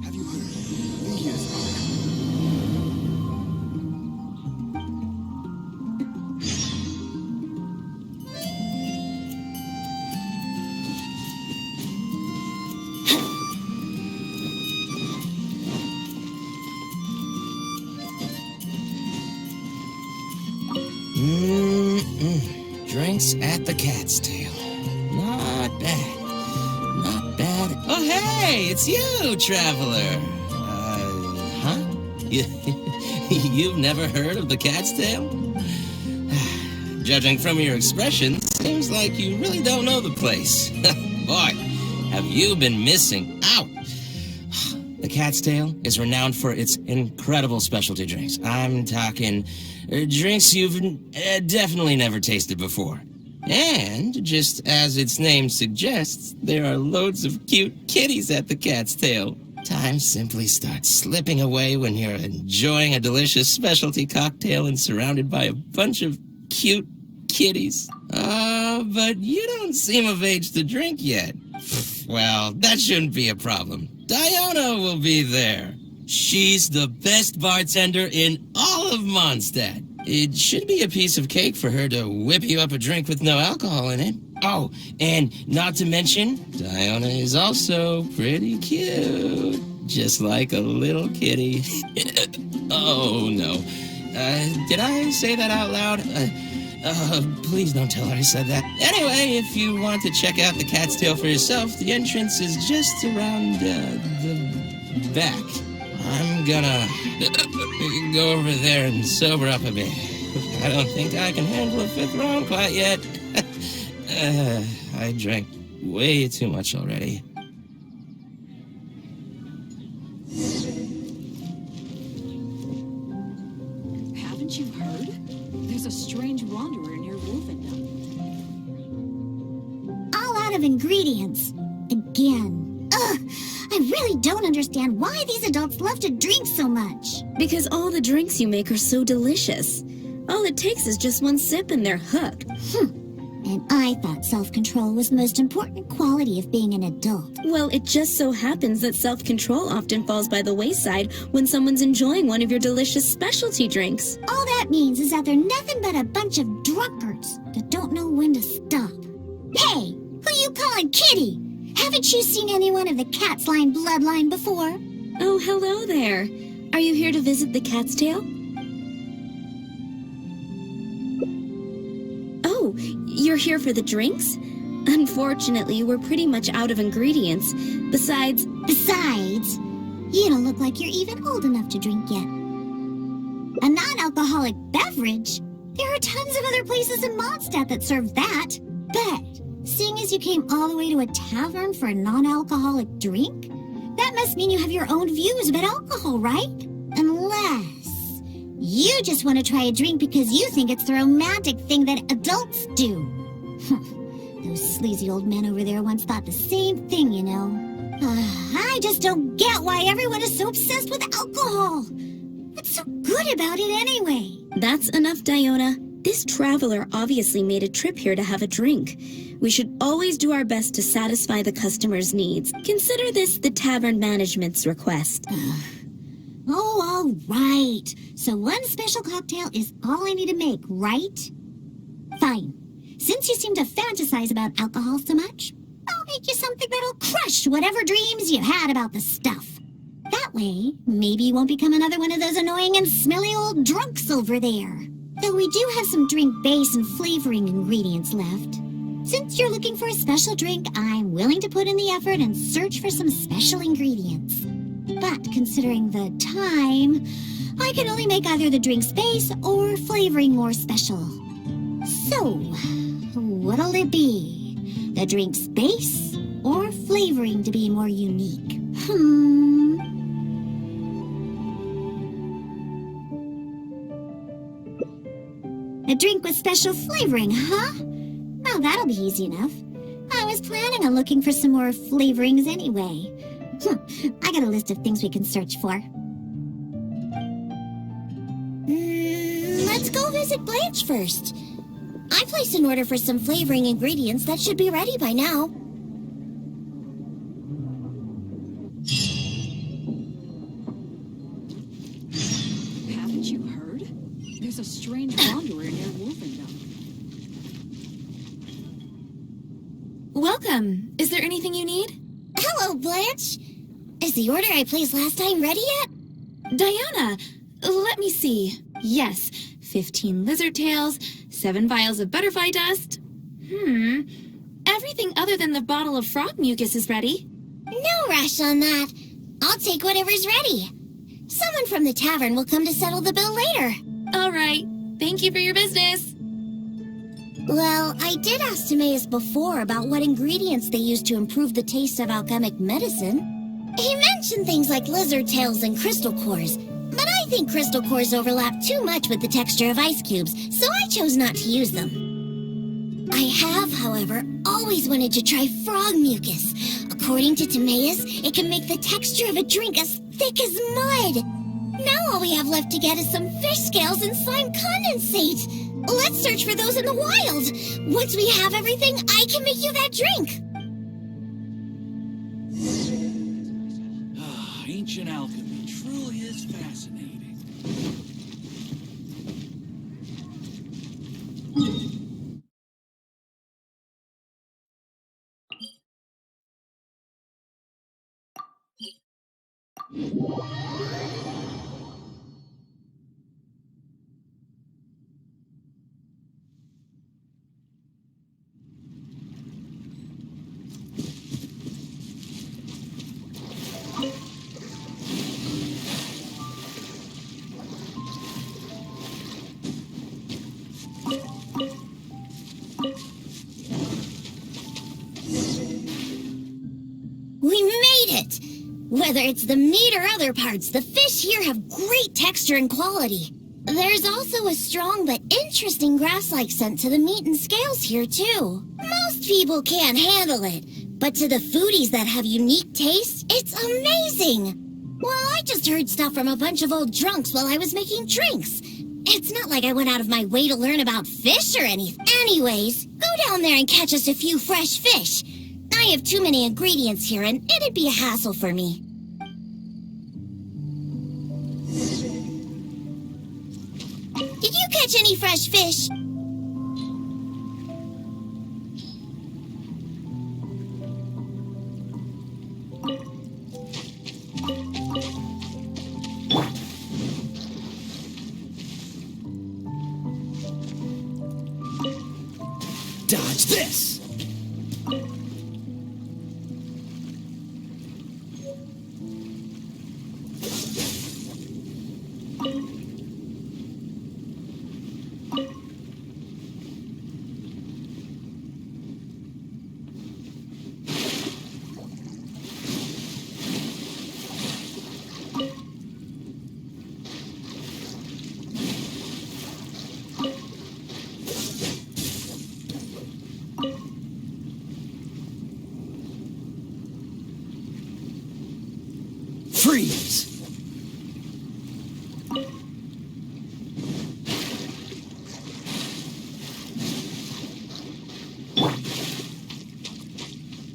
Have you heard? These are... Drinks at the Cat's Tail. Not bad. Not bad. Oh, hey, it's you, traveler. Huh? You've never heard of the Cat's Tail? Judging from your expression, seems like you really don't know the place. Boy, have you been missing out. The Cat's Tail is renowned for its incredible specialty drinks. I'm talking drinks you've definitely never tasted before. And, just as its name suggests, there are loads of cute kitties at the Cat's Tail. Time simply starts slipping away when you're enjoying a delicious specialty cocktail and surrounded by a bunch of cute kitties. But you don't seem of age to drink yet. Well, that shouldn't be a problem. Diona will be there. She's the best bartender in all of Mondstadt. It should be a piece of cake for her to whip you up a drink with no alcohol in it. Oh, and not to mention, Diona is also pretty cute. Just like a little kitty. Oh, no. Did I say that out loud? Please don't tell her I said that. Anyway, if you want to check out the Cat's Tail for yourself, the entrance is just around, the back. I'm gonna go over there and sober up a bit. I don't think I can handle a fifth round quite yet. I drank way too much already. Haven't you heard? There's a strange wanderer near Wolfendom. All out of ingredients. Again. Ugh! I really don't understand why these adults love to drink so much. Because all the drinks you make are so delicious. All it takes is just one sip and they're hooked. And I thought self-control was the most important quality of being an adult. Well, it just so happens that self-control often falls by the wayside when someone's enjoying one of your delicious specialty drinks. All that means is that they're nothing but a bunch of drunkards that don't know when to stop. Hey, who you calling kitty? Haven't you seen anyone of the Cat's Line bloodline before? Oh, hello there. Are you here to visit the Cat's Tail? Oh, you're here for the drinks? Unfortunately, we're pretty much out of ingredients. Besides, you don't look like you're even old enough to drink yet. A non-alcoholic beverage? There are tons of other places in Mondstadt that serve that. But seeing as you came all the way to a tavern for a non-alcoholic drink, that must mean you have your own views about alcohol, right? Unless you just want to try a drink because you think it's the romantic thing that adults do. Those sleazy old men over there once thought the same thing, you know. I just don't get why everyone is so obsessed with alcohol. What's so good about it anyway? That's enough, Diona. This traveler obviously made a trip here to have a drink. We should always do our best to satisfy the customer's needs. Consider this the tavern management's request. Oh, all right. So one special cocktail is all I need to make, right? Fine. Since you seem to fantasize about alcohol so much, I'll make you something that'll crush whatever dreams you've had about the stuff. That way, maybe you won't become another one of those annoying and smelly old drunks over there. Though we do have some drink base and flavoring ingredients left. Since you're looking for a special drink, I'm willing to put in the effort and search for some special ingredients. But considering the time, I can only make either the drink's base or flavoring more special. So, what'll it be? The drink's base or flavoring to be more unique? A drink with special flavoring, huh? Well, that'll be easy enough. I was planning on looking for some more flavorings anyway. I got a list of things we can search for. Let's go visit Blanche first. I placed an order for some flavoring ingredients that should be ready by now. There's a strange wanderer near Wolfendom. Welcome. Is there anything you need? Hello, Blanche. Is the order I placed last time ready yet? Diona, let me see. Yes, 15 lizard tails, 7 vials of butterfly dust. Everything other than the bottle of frog mucus is ready. No rush on that. I'll take whatever's ready. Someone from the tavern will come to settle the bill later. All right. Thank you for your business. Well, I did ask Timaeus before about what ingredients they use to improve the taste of alchemic medicine. He mentioned things like lizard tails and crystal cores, but I think crystal cores overlap too much with the texture of ice cubes, so I chose not to use them. I have, however, always wanted to try frog mucus. According to Timaeus, it can make the texture of a drink as thick as mud. Now all we have left to get is some fish scales and slime condensate. Let's search for those in the wild. Once we have everything, I can make you that drink. Ancient alchemy truly is fascinating. We made it! Whether it's the meat or other parts, the fish here have great texture and quality. There's also a strong but interesting grass-like scent to the meat and scales here, too. Most people can't handle it, but to the foodies that have unique tastes, it's amazing! Well, I just heard stuff from a bunch of old drunks while I was making drinks. It's not like I went out of my way to learn about fish or anything. Anyways, go down there and catch us a few fresh fish. I have too many ingredients here, and it'd be a hassle for me. Did you catch any fresh fish? Dodge this! Freeze!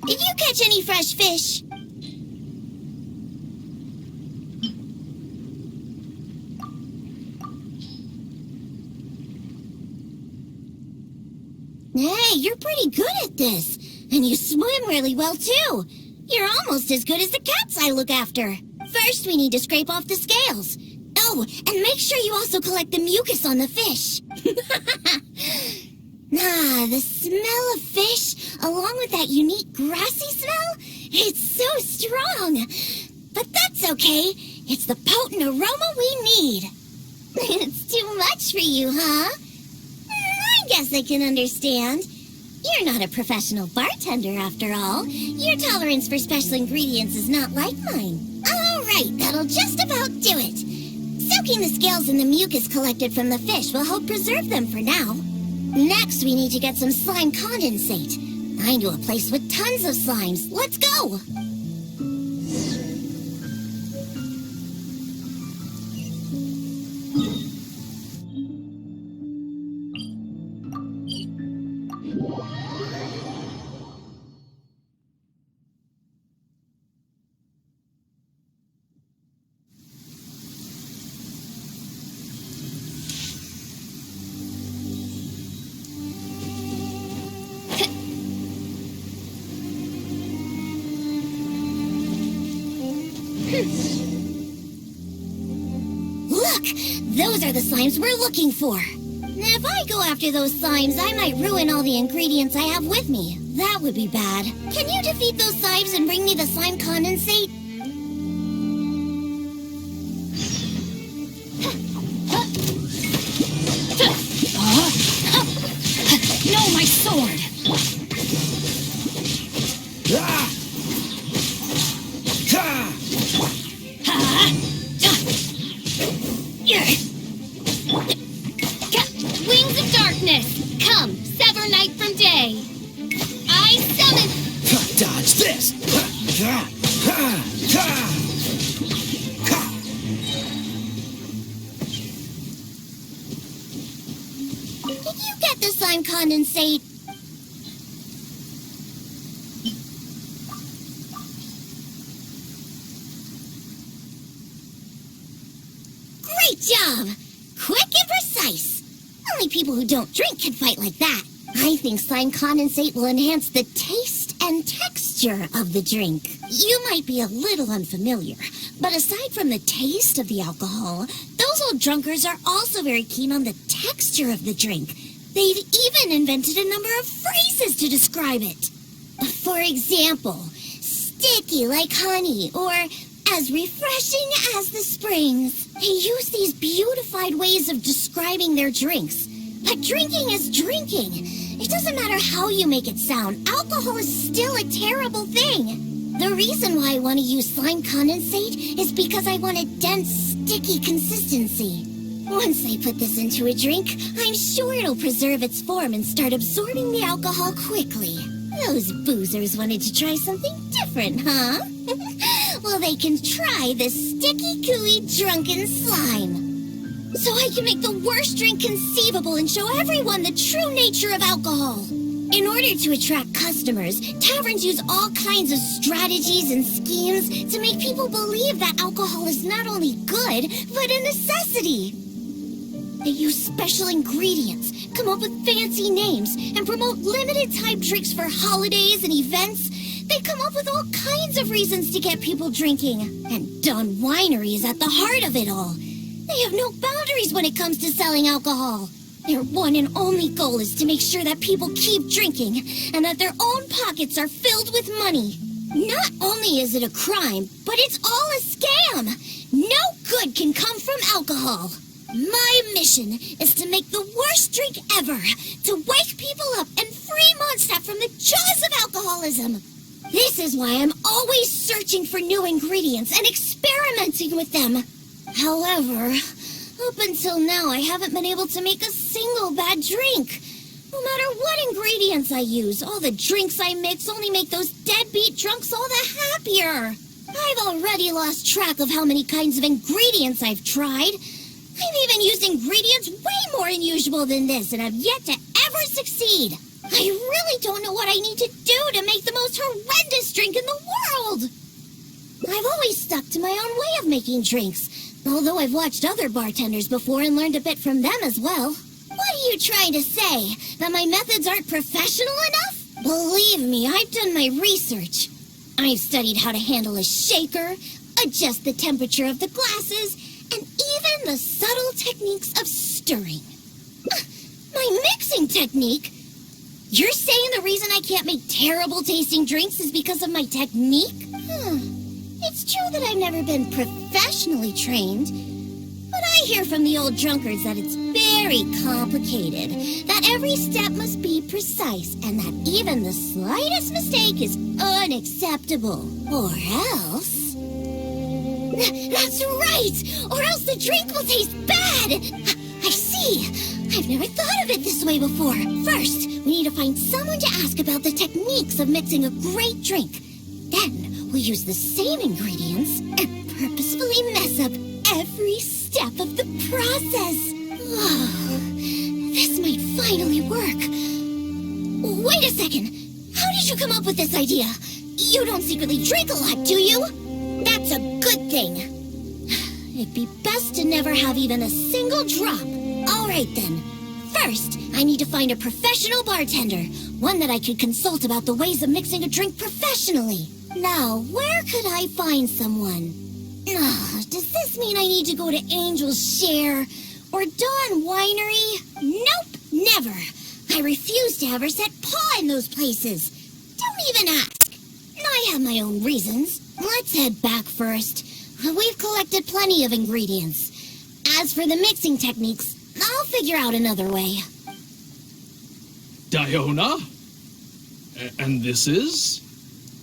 Did you catch any fresh fish? Hey, you're pretty good at this. And you swim really well, too. You're almost as good as the cats I look after. First, we need to scrape off the scales. Oh, and make sure you also collect the mucus on the fish. The smell of fish, along with that unique grassy smell, it's so strong. But that's okay. It's the potent aroma we need. It's too much for you, huh? I guess I can understand. You're not a professional bartender, after all. Your tolerance for special ingredients is not like mine. All right, that'll just about do it. Soaking the scales in the mucus collected from the fish will help preserve them for now. Next, we need to get some slime condensate. I know a place with tons of slimes. Let's go! Look! Those are the slimes we're looking for. If I go after those slimes, I might ruin all the ingredients I have with me. That would be bad. Can you defeat those slimes and bring me the slime condensate? No, my sword! Wings of darkness, come, sever night from day. I summon. Dodge this! Did you get the slime condensate? Great job! Quick and precise. Only people who don't drink can fight like that. I think slime condensate will enhance the taste and texture of the drink. You might be a little unfamiliar, but aside from the taste of the alcohol, those old drunkards are also very keen on the texture of the drink. They've even invented a number of phrases to describe it. For example, sticky like honey, or as refreshing as the springs. They use these beautified ways of describing their drinks. But drinking is drinking. It doesn't matter how you make it sound. Alcohol is still a terrible thing. The reason why I want to use slime condensate is because I want a dense, sticky consistency. Once I put this into a drink, I'm sure it'll preserve its form and start absorbing the alcohol quickly. Those boozers wanted to try something different, huh? Well, they can try this sticky, gooey, drunken slime. So I can make the worst drink conceivable and show everyone the true nature of alcohol. In order to attract customers, taverns use all kinds of strategies and schemes to make people believe that alcohol is not only good, but a necessity. They use special ingredients, come up with fancy names, and promote limited-time drinks for holidays and events. They come up with all kinds of reasons to get people drinking. And Dawn Winery is at the heart of it all. They have no boundaries when it comes to selling alcohol. Their one and only goal is to make sure that people keep drinking and that their own pockets are filled with money. Not only is it a crime, but it's all a scam. No good can come from alcohol. My mission is to make the worst drink ever, to wake people up and free Mondstadt from the jaws of alcoholism. This is why I'm always searching for new ingredients and experimenting with them. However, up until now, I haven't been able to make a single bad drink. No matter what ingredients I use, all the drinks I mix only make those deadbeat drunks all the happier. I've already lost track of how many kinds of ingredients I've tried. I've even used ingredients way more unusual than this and have yet to ever succeed. I really don't know what I need to do to make the most horrendous drink in the world. I've always stuck to my own way of making drinks, although I've watched other bartenders before and learned a bit from them as well. What are you trying to say? That my methods aren't professional enough? Believe me, I've done my research. I've studied how to handle a shaker, adjust the temperature of the glasses, and even the subtle techniques of stirring. My mixing technique? You're saying the reason I can't make terrible tasting drinks is because of my technique? It's true that I've never been professionally trained, but I hear from the old drunkards that it's very complicated, that every step must be precise, and that even the slightest mistake is unacceptable. Or else... That's right! Or else the drink will taste bad! I see! I've never thought of it this way before. First, we need to find someone to ask about the techniques of mixing a great drink. Then, we'll use the same ingredients and purposefully mess up every step of the process. Oh, this might finally work. Wait a second. How did you come up with this idea? You don't secretly drink a lot, do you? That's a good thing. It'd be best to never have even a single drop. All right, then. First, I need to find a professional bartender, one that I could consult about the ways of mixing a drink professionally. Now, where could I find someone? Does this mean I need to go to Angel's Share or Dawn Winery? Nope, never. I refuse to ever set paw in those places. Don't even ask. I have my own reasons. Let's head back first. We've collected plenty of ingredients. As for the mixing techniques, I'll figure out another way. Diona? And this is?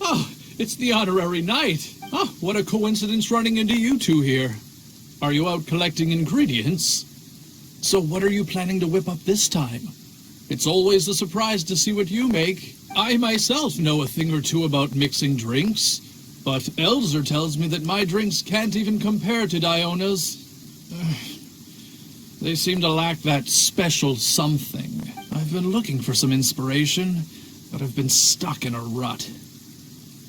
Oh, it's the honorary knight. Oh, what a coincidence running into you two here. Are you out collecting ingredients? So what are you planning to whip up this time? It's always a surprise to see what you make. I myself know a thing or two about mixing drinks, but Elzer tells me that my drinks can't even compare to Diona's. They seem to lack that special something. I've been looking for some inspiration, but I've been stuck in a rut.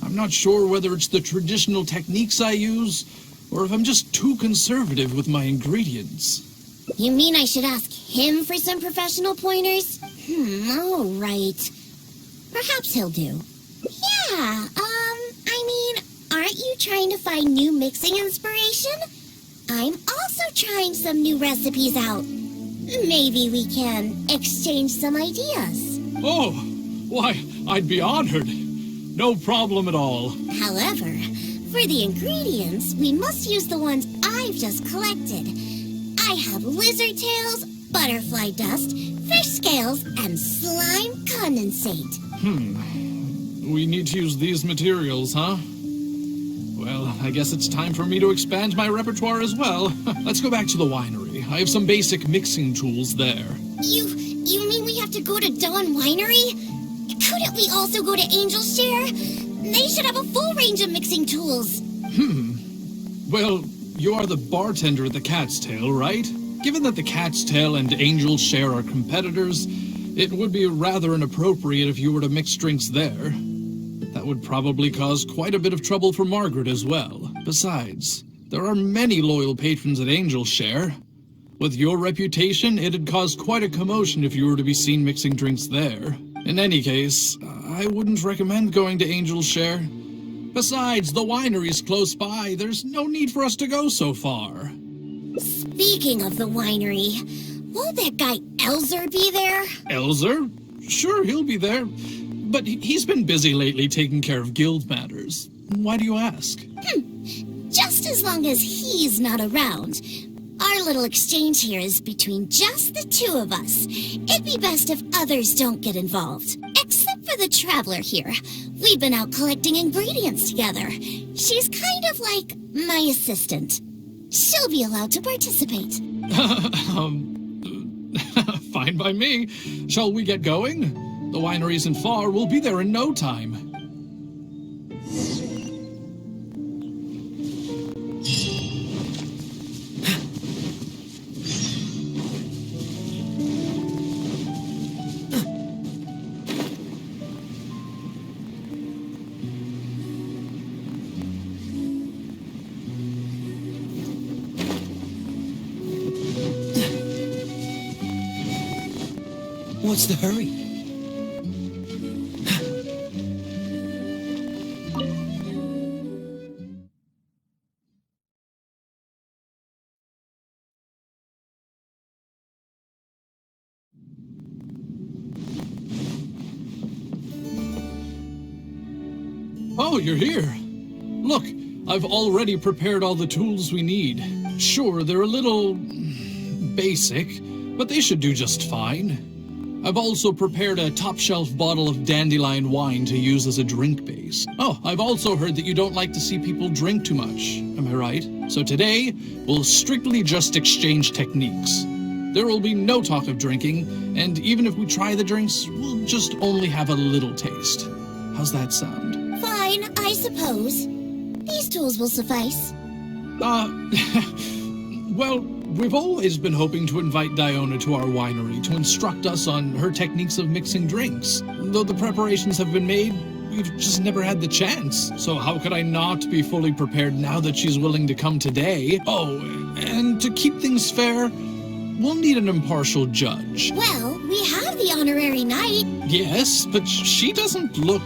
I'm not sure whether it's the traditional techniques I use, or if I'm just too conservative with my ingredients. You mean I should ask him for some professional pointers? All right. Perhaps he'll do. Yeah, aren't you trying to find new mixing inspiration? I'm also trying some new recipes out. Maybe we can exchange some ideas. Oh, why, I'd be honored. No problem at all. However, for the ingredients, we must use the ones I've just collected. I have lizard tails, butterfly dust, fish scales, and slime condensate. We need to use these materials, huh? Well, I guess it's time for me to expand my repertoire as well. Let's go back to the winery. I have some basic mixing tools there. You mean we have to go to Dawn Winery? Couldn't we also go to Angel's Share? They should have a full range of mixing tools. Well, you are the bartender at the Cat's Tail, right? Given that the Cat's Tail and Angel's Share are competitors, it would be rather inappropriate if you were to mix drinks there. That would probably cause quite a bit of trouble for Margaret as well. Besides, there are many loyal patrons at Angel's Share. With your reputation, it'd cause quite a commotion if you were to be seen mixing drinks there. In any case, I wouldn't recommend going to Angel's Share. Besides, the winery's close by. There's no need for us to go so far. Speaking of the winery, won't that guy Elzer be there? Elzer? Sure, he'll be there. But he's been busy lately taking care of guild matters. Why do you ask? Just as long as he's not around. Our little exchange here is between just the two of us. It'd be best if others don't get involved. Except for the traveler here. We've been out collecting ingredients together. She's kind of like my assistant. She'll be allowed to participate. Fine by me. Shall we get going? The winery isn't far. We'll be there in no time. What's the hurry? Oh, you're here. Look, I've already prepared all the tools we need. Sure, they're a little basic, but they should do just fine. I've also prepared a top-shelf bottle of dandelion wine to use as a drink base. Oh, I've also heard that you don't like to see people drink too much. Am I right? So today, we'll strictly just exchange techniques. There will be no talk of drinking, and even if we try the drinks, we'll just only have a little taste. How's that sound? Fine, I suppose. These tools will suffice. Well, we've always been hoping to invite Diona to our winery to instruct us on her techniques of mixing drinks. Though the preparations have been made, we've just never had the chance. So how could I not be fully prepared now that she's willing to come today? Oh, and to keep things fair, we'll need an impartial judge. Well, we have the honorary knight. Yes, but she doesn't look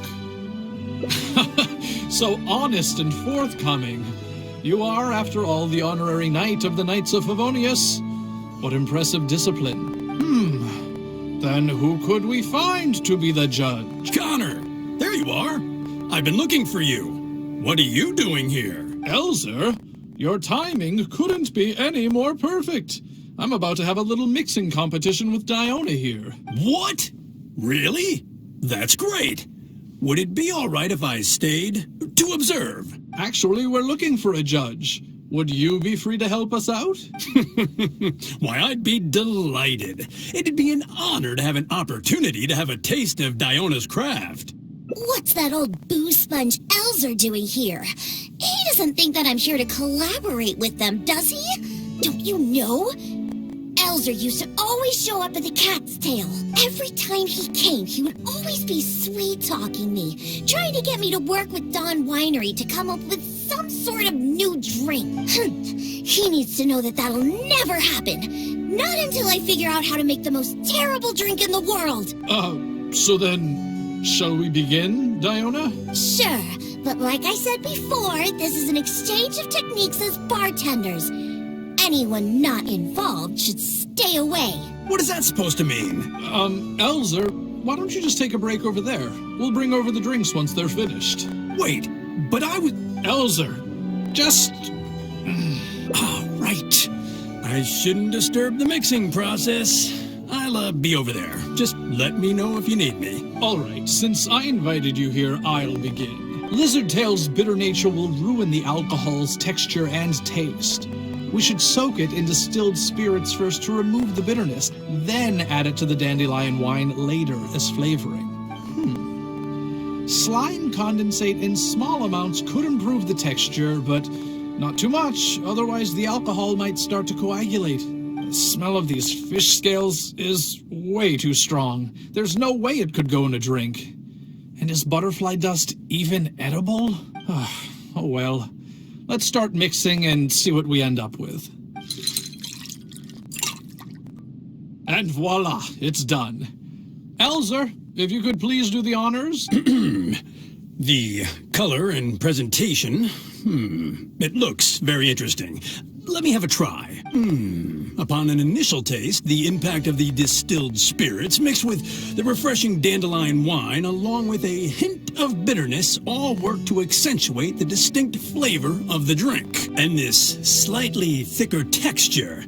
so honest and forthcoming. You are, after all, the honorary knight of the Knights of Favonius. What impressive discipline. Then who could we find to be the judge? Connor, there you are. I've been looking for you. What are you doing here? Elzer, your timing couldn't be any more perfect. I'm about to have a little mixing competition with Diona here. What? Really? That's great. Would it be all right if I stayed to observe? Actually, we're looking for a judge. Would you be free to help us out? Why, I'd be delighted. It'd be an honor to have an opportunity to have a taste of Diona's craft. What's that old boo sponge Elzer doing here? He doesn't think that I'm here to collaborate with them, does he? Don't you know? Elzer used to always show up at the Cat's Tail. Every time he came, he would always be sweet-talking me, trying to get me to work with Dawn Winery to come up with some sort of new drink. He needs to know that that'll never happen. Not until I figure out how to make the most terrible drink in the world. So then, shall we begin, Diona? Sure, but like I said before, this is an exchange of techniques as bartenders. Anyone not involved should stay away. What is that supposed to mean? Elzer, why don't you just take a break over there? We'll bring over the drinks once they're finished. Wait, but I was... Elzer, just... Oh, right. I shouldn't disturb the mixing process. I'll be over there. Just let me know if you need me. All right, since I invited you here, I'll begin. Lizard Tail's bitter nature will ruin the alcohol's texture and taste. We should soak it in distilled spirits first to remove the bitterness, then add it to the dandelion wine later as flavoring. Slime condensate in small amounts could improve the texture, but not too much, otherwise the alcohol might start to coagulate. The smell of these fish scales is way too strong. There's no way it could go in a drink. And is butterfly dust even edible? Oh well. Let's start mixing and see what we end up with. And voila, it's done. Elzer, if you could please do the honors. The color and presentation, it looks very interesting. Let me have a try. Upon an initial taste, the impact of the distilled spirits mixed with the refreshing dandelion wine along with a hint of bitterness all work to accentuate the distinct flavor of the drink. And this slightly thicker texture.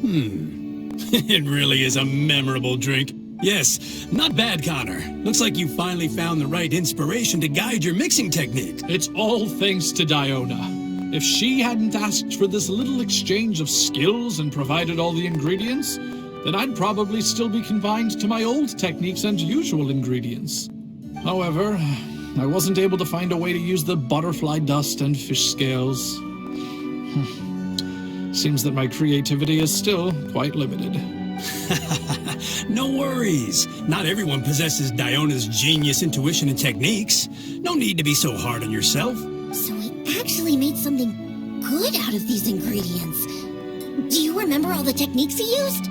It really is a memorable drink. Yes, not bad, Connor. Looks like you finally found the right inspiration to guide your mixing technique. It's all thanks to Diona. If she hadn't asked for this little exchange of skills and provided all the ingredients, then I'd probably still be confined to my old techniques and usual ingredients. However, I wasn't able to find a way to use the butterfly dust and fish scales. Seems that my creativity is still quite limited. No worries. Not everyone possesses Diona's genius, intuition, and techniques. No need to be so hard on yourself. So we actually made something good out of these ingredients. Do you remember all the techniques he used?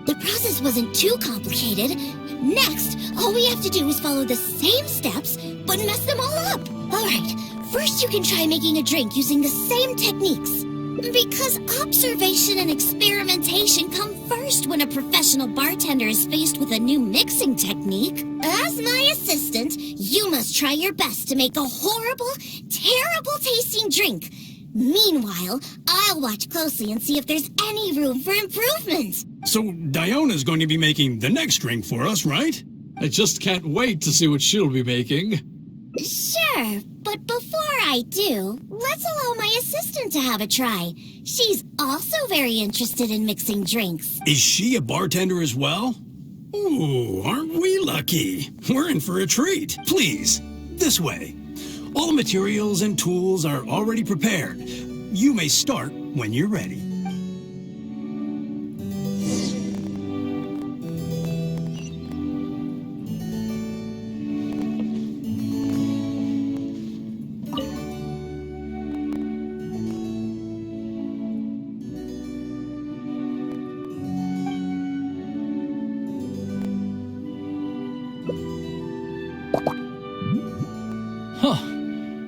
The process wasn't too complicated. Next, all we have to do is follow the same steps, but mess them all up. All right, first you can try making a drink using the same techniques. Because observation and experimentation come first when a professional bartender is faced with a new mixing technique. As my assistant, you must try your best to make a horrible, terrible tasting drink. Meanwhile, I'll watch closely and see if there's any room for improvement. So Diona's going to be making the next drink for us, right? I just can't wait to see what she'll be making. Sure, but before I do, let's allow my assistant to have a try. She's also very interested in mixing drinks. Is she a bartender as well? Ooh, aren't we lucky? We're in for a treat. Please, this way. All the materials and tools are already prepared. You may start when you're ready.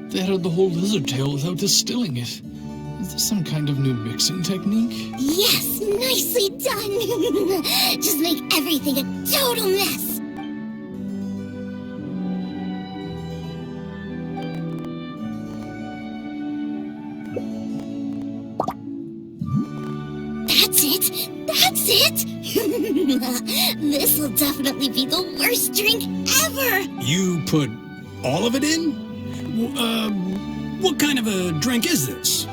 They added the whole lizard tail without distilling it. Is this some kind of new mixing technique? Yes, nicely done. Just make everything a total mess. That's it. That's it. This will definitely be the worst drink ever. You put all of it in? What kind of a drink is this?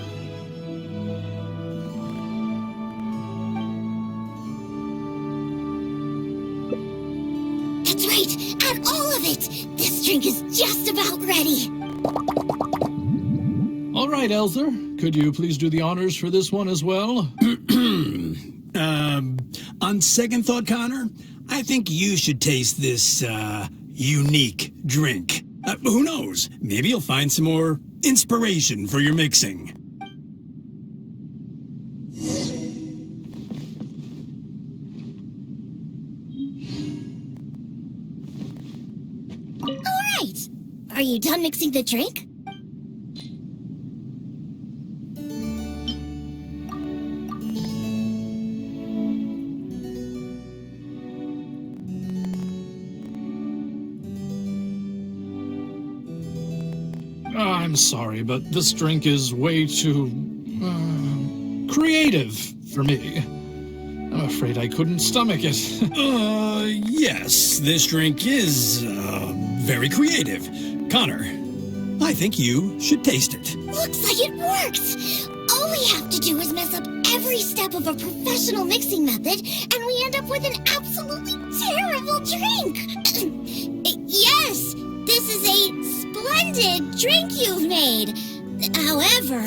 That's right. Add all of it. This drink is just about ready. All right, Elzer. Could you please do the honors for this one as well? On second thought, Connor, I think you should taste this, unique drink. Who knows? Maybe you'll find some more inspiration for your mixing. All right. Are you done mixing the drink? I'm sorry, but this drink is way too creative for me. I'm afraid I couldn't stomach it. Yes, this drink is, very creative. Connor, I think you should taste it. Looks like it works. All we have to do is mess up every step of a professional mixing method, and we end up with an absolutely terrible drink. Yes, this is a splendid drink you've made. However,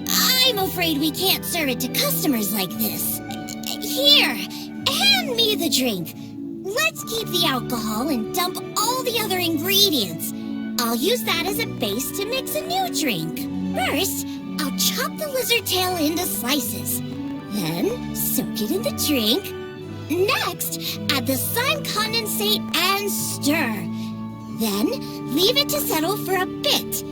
I'm afraid we can't serve it to customers like this. Here, hand me the drink. Let's keep the alcohol and dump all the other ingredients. I'll use that as a base to mix a new drink. First, I'll chop the lizard tail into slices. Then, soak it in the drink. Next, add the slime condensate and stir. Then, leave it to settle for a bit.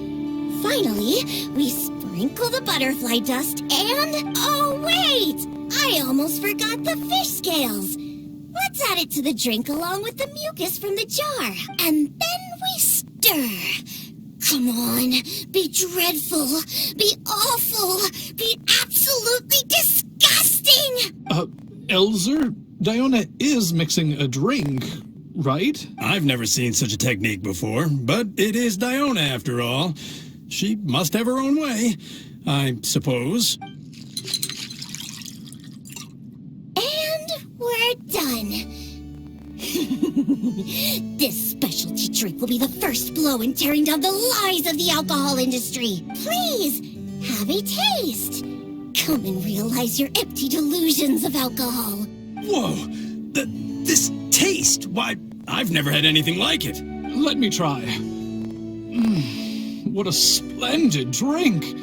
Finally, we sprinkle the butterfly dust and... Oh, wait! I almost forgot the fish scales. Let's add it to the drink along with the mucus from the jar. And then we stir. Come on, be dreadful, be awful, be absolutely disgusting! Elzer, Diona is mixing a drink, right? I've never seen such a technique before, but it is Diona after all. She must have her own way, I suppose. And we're done. This specialty drink will be the first blow in tearing down the lies of the alcohol industry. Please, have a taste. Come and realize your empty delusions of alcohol. Whoa! This taste! Why, I've never had anything like it. Let me try. What a splendid drink!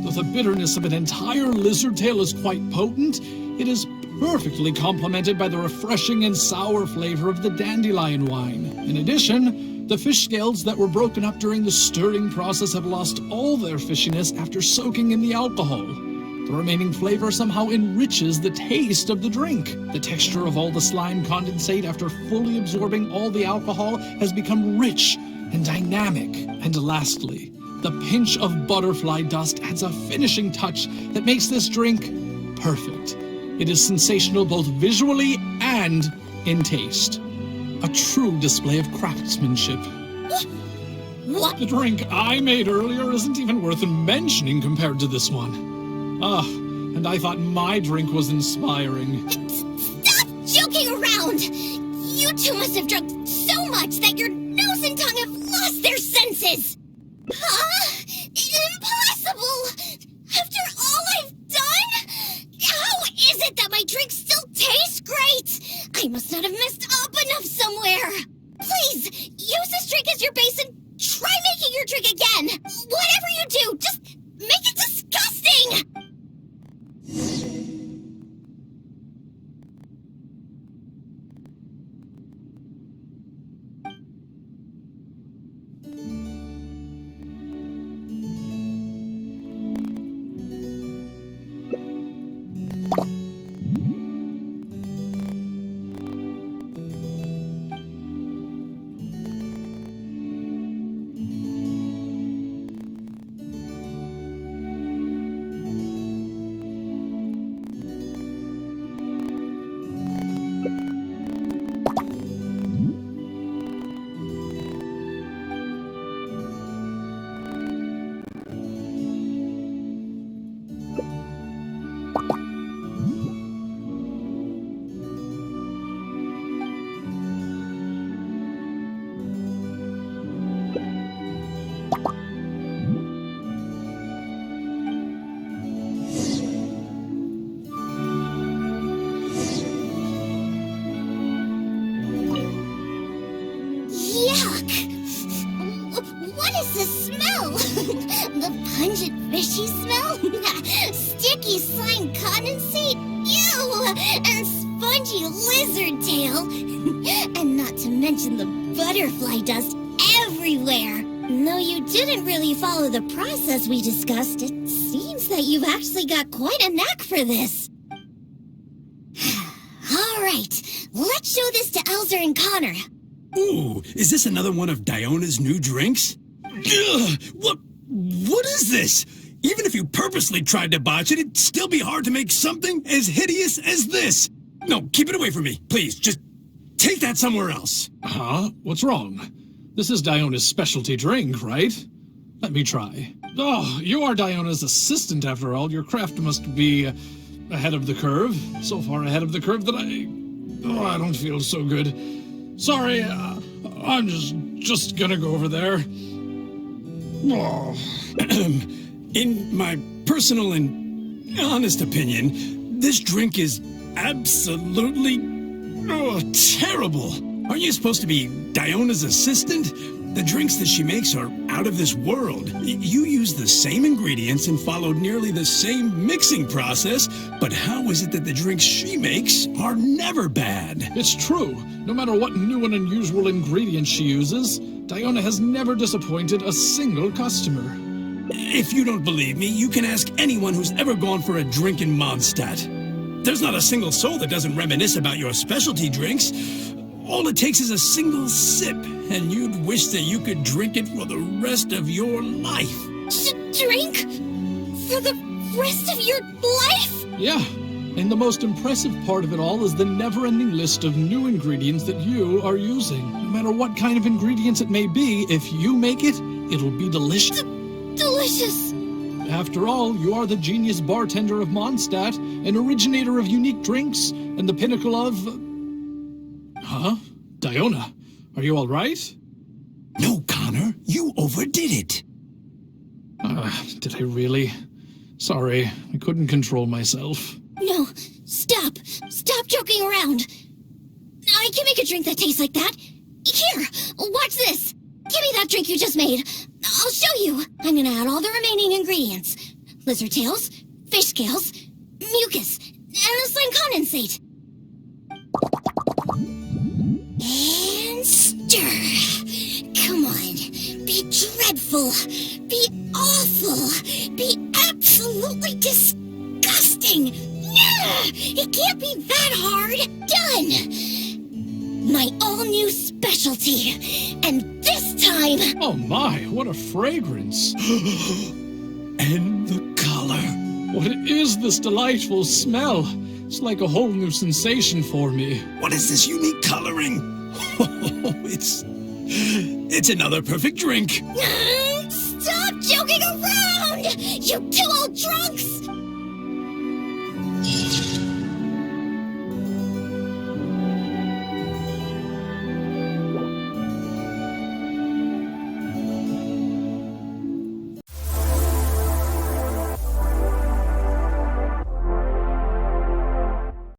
Though the bitterness of an entire lizard tail is quite potent, it is perfectly complemented by the refreshing and sour flavor of the dandelion wine. In addition, the fish scales that were broken up during the stirring process have lost all their fishiness after soaking in the alcohol. The remaining flavor somehow enriches the taste of the drink. The texture of all the slime condensate after fully absorbing all the alcohol has become rich and dynamic. And lastly, the pinch of butterfly dust adds a finishing touch that makes this drink perfect. It is sensational both visually and in taste. A true display of craftsmanship. What? The drink I made earlier isn't even worth mentioning compared to this one. And I thought my drink was inspiring. Stop joking around! You two must have drunk so much that your nose and tongue have lost their senses! Huh? Impossible! After all I've done? How is it that my drink still tastes great? I must not have messed up enough somewhere. Please, use this drink as your base and try making your drink again. Whatever you do, just make it disgusting! Oh, the pungent fishy smell? Sticky slime condensate? Ew! And spongy lizard tail? And not to mention the butterfly dust everywhere. Though you didn't really follow the process we discussed, it seems that you've actually got quite a knack for this. All right, let's show this to Elzer and Connor. Ooh, is this another one of Diona's new drinks? Ugh, what is this? Even if you purposely tried to botch it, it'd still be hard to make something as hideous as this. No, keep it away from me, please. Just take that somewhere else. Huh? What's wrong? This is Diona's specialty drink, right? Let me try. Oh, you are Diona's assistant after all. Your craft must be ahead of the curve. So far ahead of the curve that I don't feel so good. Sorry, I'm just gonna go over there. Oh. In my personal and honest opinion, this drink is absolutely terrible. Aren't you supposed to be Diona's assistant? The drinks that she makes are out of this world. You use the same ingredients and follow nearly the same mixing process, but how is it that the drinks she makes are never bad? It's true. No matter what new and unusual ingredients she uses, Diona has never disappointed a single customer. If you don't believe me, you can ask anyone who's ever gone for a drink in Mondstadt. There's not a single soul that doesn't reminisce about your specialty drinks. All it takes is a single sip, and you'd wish that you could drink it for the rest of your life. Drink? For the rest of your life? Yeah, and the most impressive part of it all is the never-ending list of new ingredients that you are using. No matter what kind of ingredients it may be, if you make it, it'll be delicious. Delicious! After all, you are the genius bartender of Mondstadt, an originator of unique drinks, and the pinnacle of... Huh? Diona, are you all right? No, Connor, you overdid it. Did I really? Sorry, I couldn't control myself. No, stop. Stop joking around. I can make a drink that tastes like that. Here, watch this. Give me that drink you just made. I'll show you. I'm gonna add all the remaining ingredients. Lizard tails, fish scales, mucus, and the slime condensate. And stir. Come on. Be dreadful. Be awful. Be absolutely disgusting. It can't be that hard. Done. My all-new specialty. And this time... Oh my, what a fragrance. And the color. What is this delightful smell? It's like a whole new sensation for me. What is this unique coloring? It's another perfect drink.